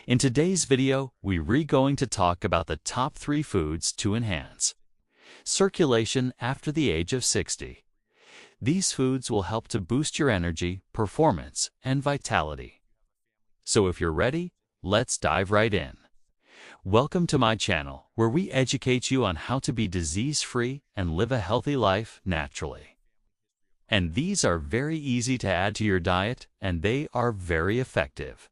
In today's video, we're going to talk about the top 3 foods to enhance circulation after the age of 60. These foods will help to boost your energy, performance, and vitality. So if you're ready, let's dive right in. Welcome to my channel, where we educate you on how to be disease-free and live a healthy life naturally. And these are very easy to add to your diet, and they are very effective.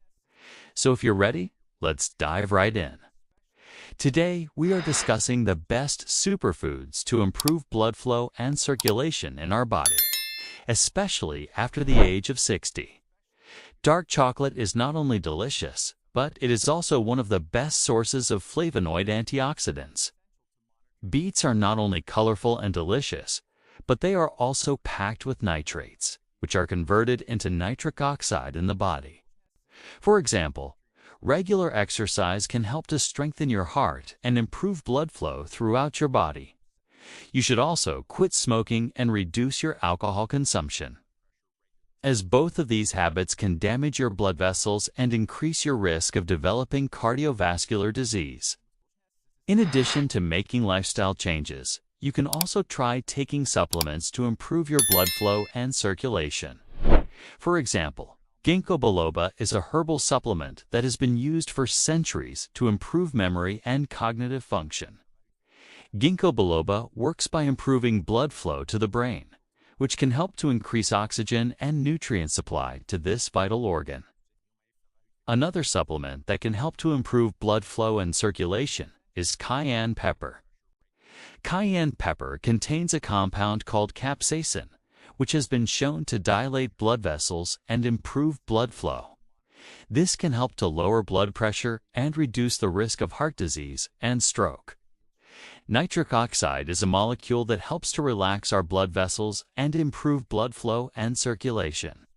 So if you're ready, let's dive right in. Today, we are discussing the best superfoods to improve blood flow and circulation in our body, especially after the age of 60. Dark chocolate is not only delicious, but it is also one of the best sources of flavonoid antioxidants. Beets are not only colorful and delicious, but they are also packed with nitrates, which are converted into nitric oxide in the body. For example, regular exercise can help to strengthen your heart and improve blood flow throughout your body. You should also quit smoking and reduce your alcohol consumption, as both of these habits can damage your blood vessels and increase your risk of developing cardiovascular disease. In addition to making lifestyle changes, you can also try taking supplements to improve your blood flow and circulation. For example, Ginkgo biloba is a herbal supplement that has been used for centuries to improve memory and cognitive function. Ginkgo biloba works by improving blood flow to the brain, which can help to increase oxygen and nutrient supply to this vital organ. Another supplement that can help to improve blood flow and circulation is cayenne pepper. Cayenne pepper contains a compound called capsaicin, which has been shown to dilate blood vessels and improve blood flow. This can help to lower blood pressure and reduce the risk of heart disease and stroke. Nitric oxide is a molecule that helps to relax our blood vessels and improve blood flow and circulation.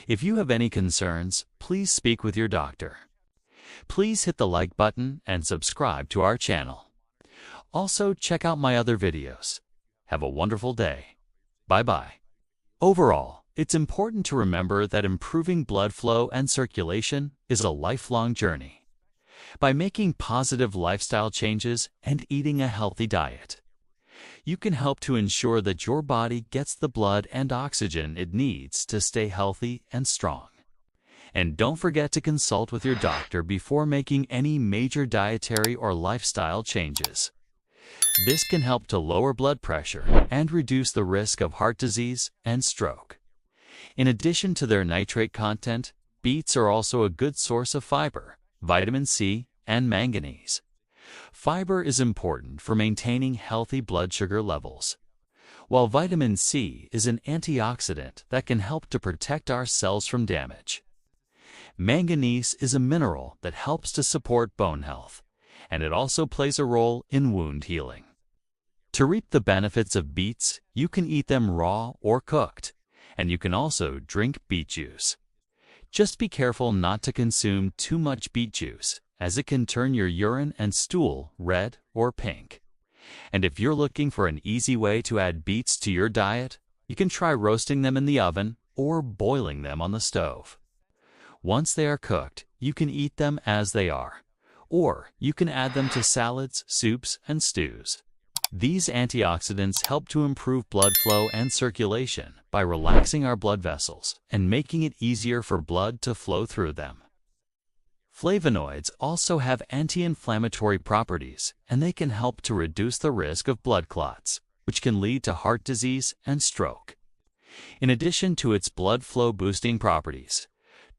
If you have any concerns, please speak with your doctor. Please hit the like button and subscribe to our channel. Also, check out my other videos. Have a wonderful day. Bye-bye. Overall, it's important to remember that improving blood flow and circulation is a lifelong journey. By making positive lifestyle changes and eating a healthy diet, you can help to ensure that your body gets the blood and oxygen it needs to stay healthy and strong. And don't forget to consult with your doctor before making any major dietary or lifestyle changes. This can help to lower blood pressure and reduce the risk of heart disease and stroke. In addition to their nitrate content, beets are also a good source of fiber, vitamin C, and manganese. Fiber is important for maintaining healthy blood sugar levels, while vitamin C is an antioxidant that can help to protect our cells from damage. Manganese is a mineral that helps to support bone health, and it also plays a role in wound healing. To reap the benefits of beets, you can eat them raw or cooked, and you can also drink beet juice. Just be careful not to consume too much beet juice, as it can turn your urine and stool red or pink. And if you're looking for an easy way to add beets to your diet, you can try roasting them in the oven or boiling them on the stove. Once they are cooked, you can eat them as they are, or you can add them to salads, soups, and stews. These antioxidants help to improve blood flow and circulation by relaxing our blood vessels and making it easier for blood to flow through them. Flavonoids also have anti-inflammatory properties, and they can help to reduce the risk of blood clots, which can lead to heart disease and stroke. In addition to its blood flow boosting properties,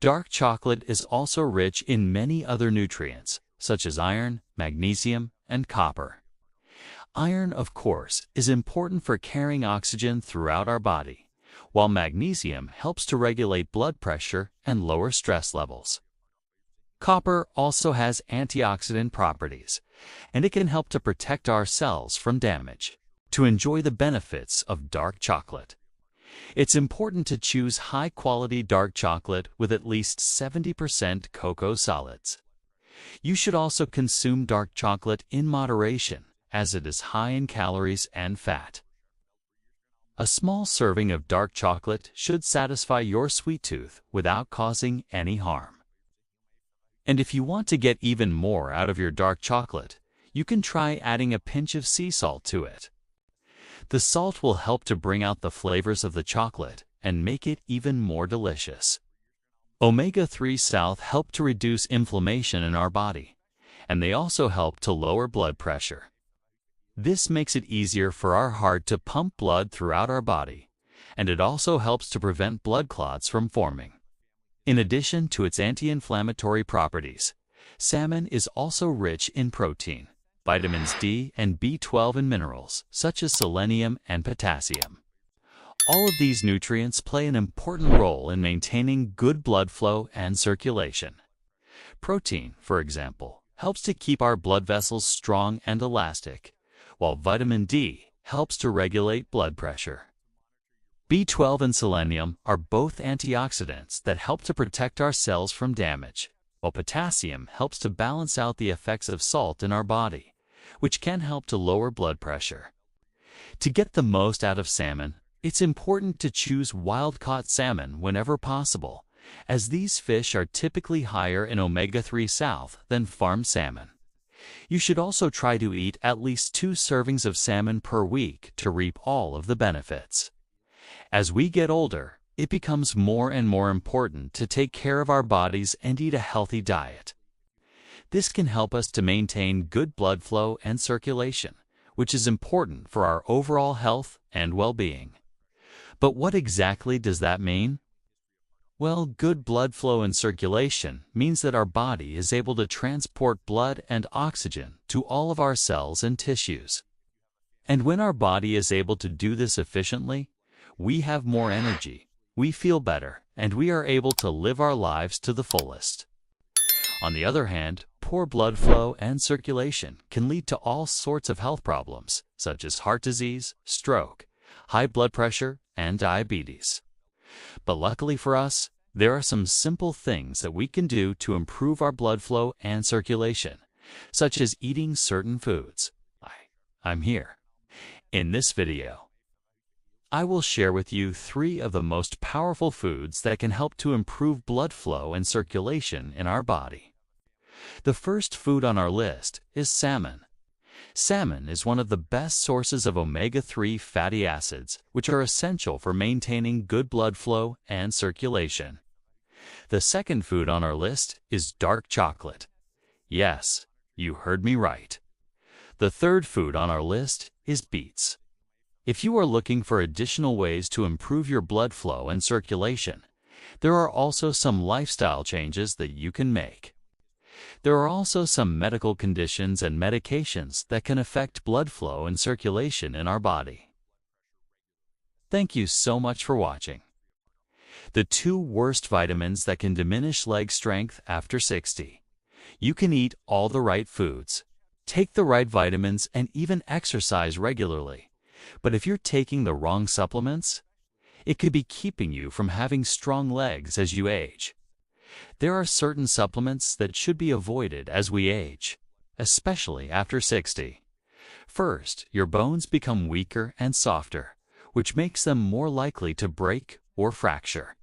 dark chocolate is also rich in many other nutrients, such as iron, magnesium, and copper. Iron, of course, is important for carrying oxygen throughout our body, while magnesium helps to regulate blood pressure and lower stress levels. Copper also has antioxidant properties, and it can help to protect our cells from damage. To enjoy the benefits of dark chocolate, it's important to choose high-quality dark chocolate with at least 70% cocoa solids. You should also consume dark chocolate in moderation, as it is high in calories and fat. A small serving of dark chocolate should satisfy your sweet tooth without causing any harm. And if you want to get even more out of your dark chocolate, you can try adding a pinch of sea salt to it. The salt will help to bring out the flavors of the chocolate and make it even more delicious. Omega-3 salts help to reduce inflammation in our body, and they also help to lower blood pressure. This makes it easier for our heart to pump blood throughout our body, and it also helps to prevent blood clots from forming. In addition to its anti-inflammatory properties, salmon is also rich in protein, vitamins D and B12 and minerals such as selenium and potassium. All of these nutrients play an important role in maintaining good blood flow and circulation. Protein, for example, helps to keep our blood vessels strong and elastic, while vitamin D helps to regulate blood pressure. B12 and selenium are both antioxidants that help to protect our cells from damage, while potassium helps to balance out the effects of salt in our body, which can help to lower blood pressure. To get the most out of salmon, it's important to choose wild-caught salmon whenever possible, as these fish are typically higher in omega-3 salts than farmed salmon. You should also try to eat at least 2 servings of salmon per week to reap all of the benefits. As we get older, it becomes more and more important to take care of our bodies and eat a healthy diet. This can help us to maintain good blood flow and circulation, which is important for our overall health and well-being. But what exactly does that mean? Well, good blood flow and circulation means that our body is able to transport blood and oxygen to all of our cells and tissues. And when our body is able to do this efficiently, we have more energy, we feel better, and we are able to live our lives to the fullest. On the other hand, poor blood flow and circulation can lead to all sorts of health problems, such as heart disease, stroke, high blood pressure, and diabetes. But luckily for us, there are some simple things that we can do to improve our blood flow and circulation, such as eating certain foods. I'm here. In this video, I will share with you 3 of the most powerful foods that can help to improve blood flow and circulation in our body. The first food on our list is salmon. Salmon is one of the best sources of omega-3 fatty acids, which are essential for maintaining good blood flow and circulation. The second food on our list is dark chocolate. Yes, you heard me right. The third food on our list is beets. If you are looking for additional ways to improve your blood flow and circulation, there are also some lifestyle changes that you can make. There are also some medical conditions and medications that can affect blood flow and circulation in our body. Thank you so much for watching. The 2 worst vitamins that can diminish leg strength after 60. You can eat all the right foods, take the right vitamins, and even exercise regularly. But if you're taking the wrong supplements, it could be keeping you from having strong legs as you age. There are certain supplements that should be avoided as we age, especially after 60. First, your bones become weaker and softer, which makes them more likely to break or fracture.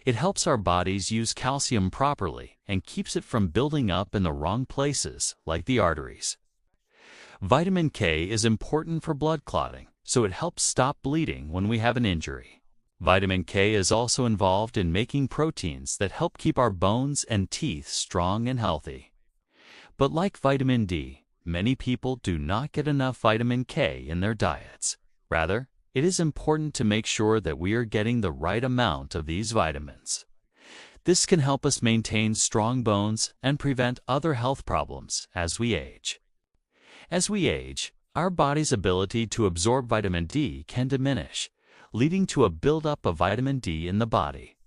It helps our bodies use calcium properly and keeps it from building up in the wrong places, like the arteries. Vitamin K is important for blood clotting, so it helps stop bleeding when we have an injury. Vitamin K is also involved in making proteins that help keep our bones and teeth strong and healthy. But like vitamin D, many people do not get enough vitamin K in their diets. Rather, it is important to make sure that we are getting the right amount of these vitamins. This can help us maintain strong bones and prevent other health problems as we age. As we age, our body's ability to absorb vitamin D can diminish, leading to a buildup of vitamin D in the body.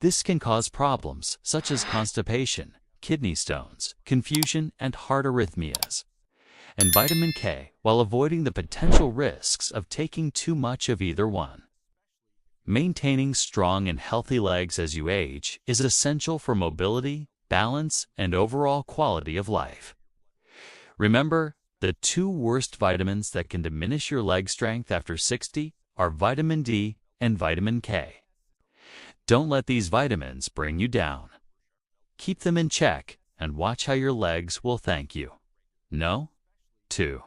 This can cause problems such as constipation, kidney stones, confusion, and heart arrhythmias. And vitamin K, while avoiding the potential risks of taking too much of either one. Maintaining strong and healthy legs as you age is essential for mobility, balance, and overall quality of life. Remember, the 2 worst vitamins that can diminish your leg strength after 60 are vitamin D and vitamin K. Don't let these vitamins bring you down. Keep them in check and watch how your legs will thank you. No? 2.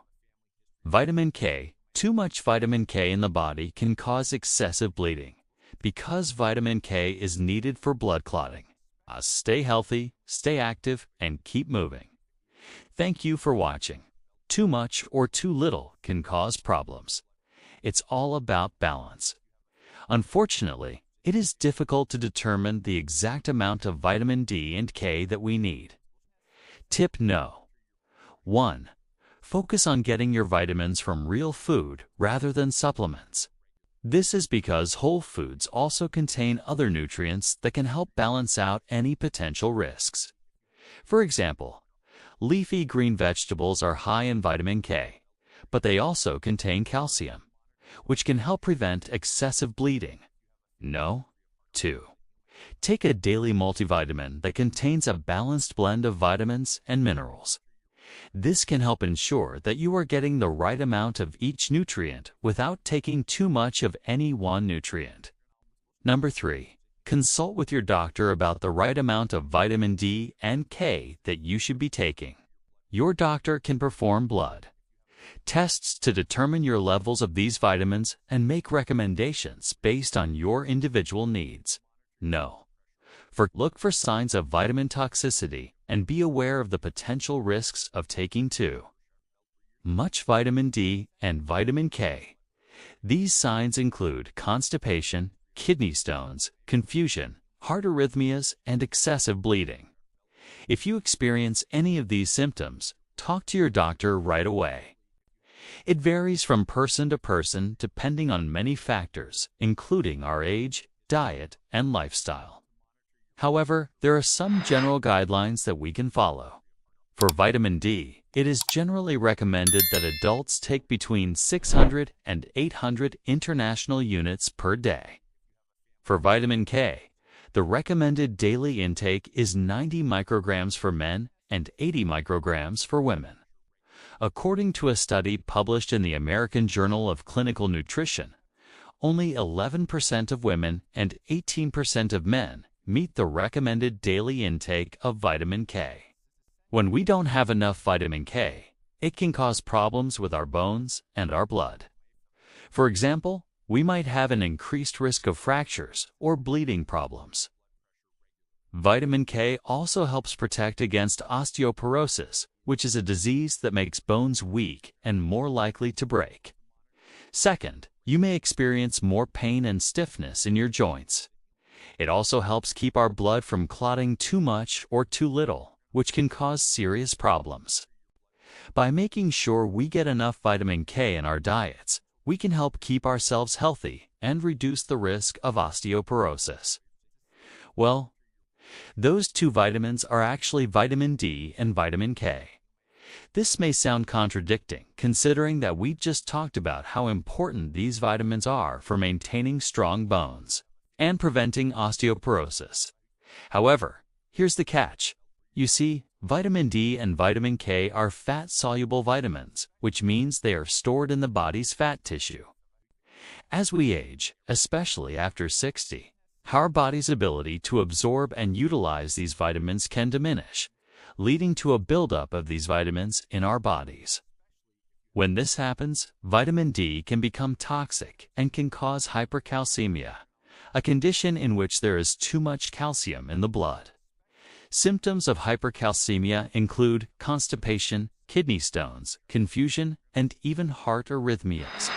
Vitamin K. Too much vitamin K in the body can cause excessive bleeding because vitamin K is needed for blood clotting. Stay healthy, stay active, and keep moving. Thank you for watching. Too much or too little can cause problems. It's all about balance. Unfortunately, it is difficult to determine the exact amount of vitamin D and K that we need. Tip No. 1. Focus on getting your vitamins from real food rather than supplements. This is because whole foods also contain other nutrients that can help balance out any potential risks. For example, leafy green vegetables are high in vitamin K, but they also contain calcium, which can help prevent excessive bleeding. No. 2. Take a daily multivitamin that contains a balanced blend of vitamins and minerals. This can help ensure that you are getting the right amount of each nutrient without taking too much of any one nutrient. Number 3. Consult with your doctor about the right amount of vitamin D and K that you should be taking. Your doctor can perform blood tests to determine your levels of these vitamins and make recommendations based on your individual needs. No. Look for signs of vitamin toxicity and be aware of the potential risks of taking too much vitamin D and vitamin K. These signs include constipation, kidney stones, confusion, heart arrhythmias, and excessive bleeding. If you experience any of these symptoms, talk to your doctor right away. It varies from person to person depending on many factors, including our age, diet, and lifestyle. However, there are some general guidelines that we can follow. For vitamin D, it is generally recommended that adults take between 600 and 800 international units per day. For vitamin K, the recommended daily intake is 90 micrograms for men and 80 micrograms for women. According to a study published in the American Journal of Clinical Nutrition, only 11% of women and 18% of men meet the recommended daily intake of vitamin K. When we don't have enough vitamin K, it can cause problems with our bones and our blood. For example, we might have an increased risk of fractures or bleeding problems. Vitamin K also helps protect against osteoporosis, which is a disease that makes bones weak and more likely to break. Second, you may experience more pain and stiffness in your joints. It also helps keep our blood from clotting too much or too little, which can cause serious problems. By making sure we get enough vitamin K in our diets, we can help keep ourselves healthy and reduce the risk of osteoporosis. Well, those two vitamins are actually vitamin D and vitamin K. This may sound contradicting, considering that we just talked about how important these vitamins are for maintaining strong bones and preventing osteoporosis. However, here's the catch. You see, vitamin D and vitamin K are fat-soluble vitamins, which means they are stored in the body's fat tissue. As we age, especially after 60, our body's ability to absorb and utilize these vitamins can diminish, leading to a buildup of these vitamins in our bodies. When this happens, vitamin D can become toxic and can cause hypercalcemia, a condition in which there is too much calcium in the blood. Symptoms of hypercalcemia include constipation, kidney stones, confusion, and even heart arrhythmias.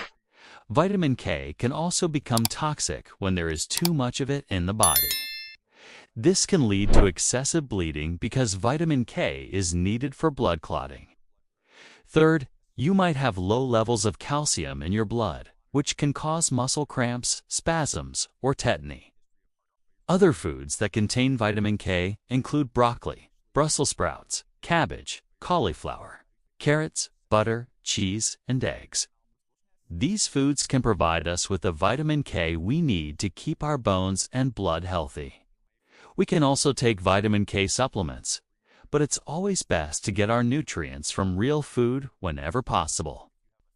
Vitamin K can also become toxic when there is too much of it in the body. This can lead to excessive bleeding because vitamin K is needed for blood clotting. Third, you might have low levels of calcium in your blood, which can cause muscle cramps, spasms, or tetany. Other foods that contain vitamin K include broccoli, Brussels sprouts, cabbage, cauliflower, carrots, butter, cheese, and eggs. These foods can provide us with the vitamin K we need to keep our bones and blood healthy. We can also take vitamin K supplements, but it's always best to get our nutrients from real food whenever possible.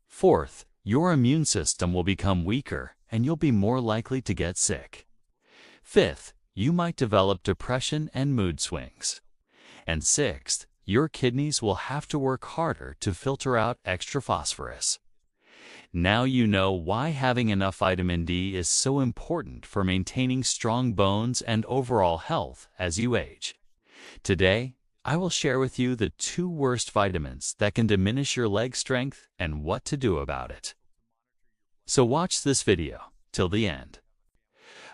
Fourth, your immune system will become weaker and you'll be more likely to get sick. Fifth, you might develop depression and mood swings. And sixth, your kidneys will have to work harder to filter out extra phosphorus. Now you know why having enough vitamin D is so important for maintaining strong bones and overall health as you age. Today, I will share with you the 2 worst vitamins that can diminish your leg strength and what to do about it. So watch this video till the end.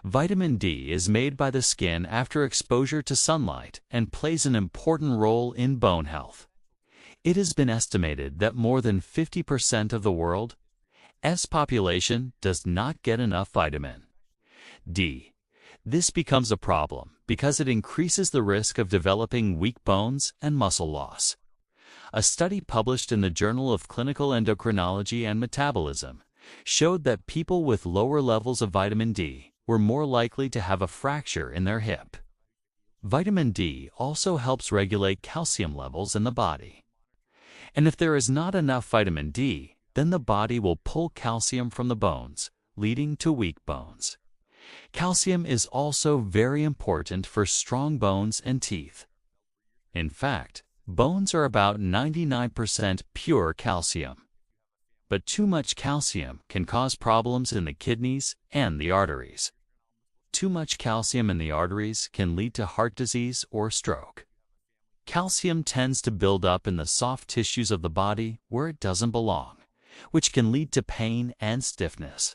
Vitamin D is made by the skin after exposure to sunlight and plays an important role in bone health. It has been estimated that more than 50% of the world's population does not get enough vitamin D. This becomes a problem because it increases the risk of developing weak bones and muscle loss. A study published in the Journal of Clinical Endocrinology and Metabolism showed that people with lower levels of vitamin D were more likely to have a fracture in their hip. Vitamin D also helps regulate calcium levels in the body. And if there is not enough vitamin D, then the body will pull calcium from the bones, leading to weak bones. Calcium is also very important for strong bones and teeth. In fact, bones are about 99% pure calcium. But too much calcium can cause problems in the kidneys and the arteries. Too much calcium in the arteries can lead to heart disease or stroke. Calcium tends to build up in the soft tissues of the body where it doesn't belong, which can lead to pain and stiffness.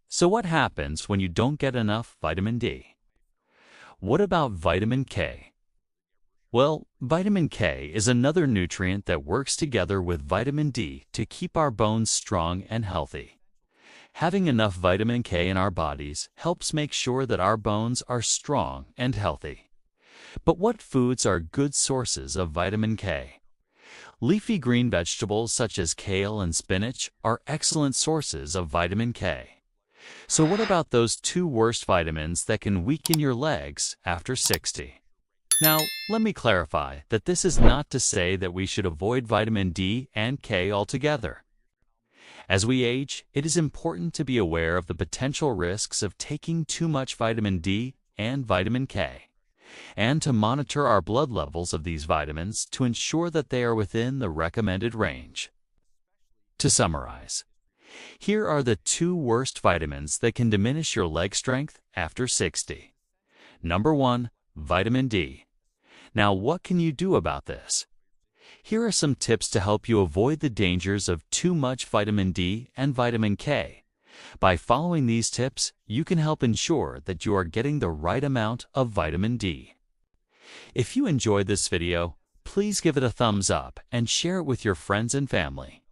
So what happens when you don't get enough vitamin D? What about vitamin K? Well, vitamin K is another nutrient that works together with vitamin D to keep our bones strong and healthy. Having enough vitamin K in our bodies helps make sure that our bones are strong and healthy. But what foods are good sources of vitamin K? Leafy green vegetables such as kale and spinach are excellent sources of vitamin K. So what about those 2 worst vitamins that can weaken your legs after 60? Now, let me clarify that this is not to say that we should avoid vitamin D and K altogether. As we age, it is important to be aware of the potential risks of taking too much vitamin D and vitamin K, and to monitor our blood levels of these vitamins to ensure that they are within the recommended range. To summarize, here are the 2 worst vitamins that can diminish your leg strength after 60. Number 1, vitamin D. Now, what can you do about this? Here are some tips to help you avoid the dangers of too much vitamin D and vitamin K. By following these tips, you can help ensure that you are getting the right amount of vitamin D. If you enjoyed this video, please give it a thumbs up and share it with your friends and family.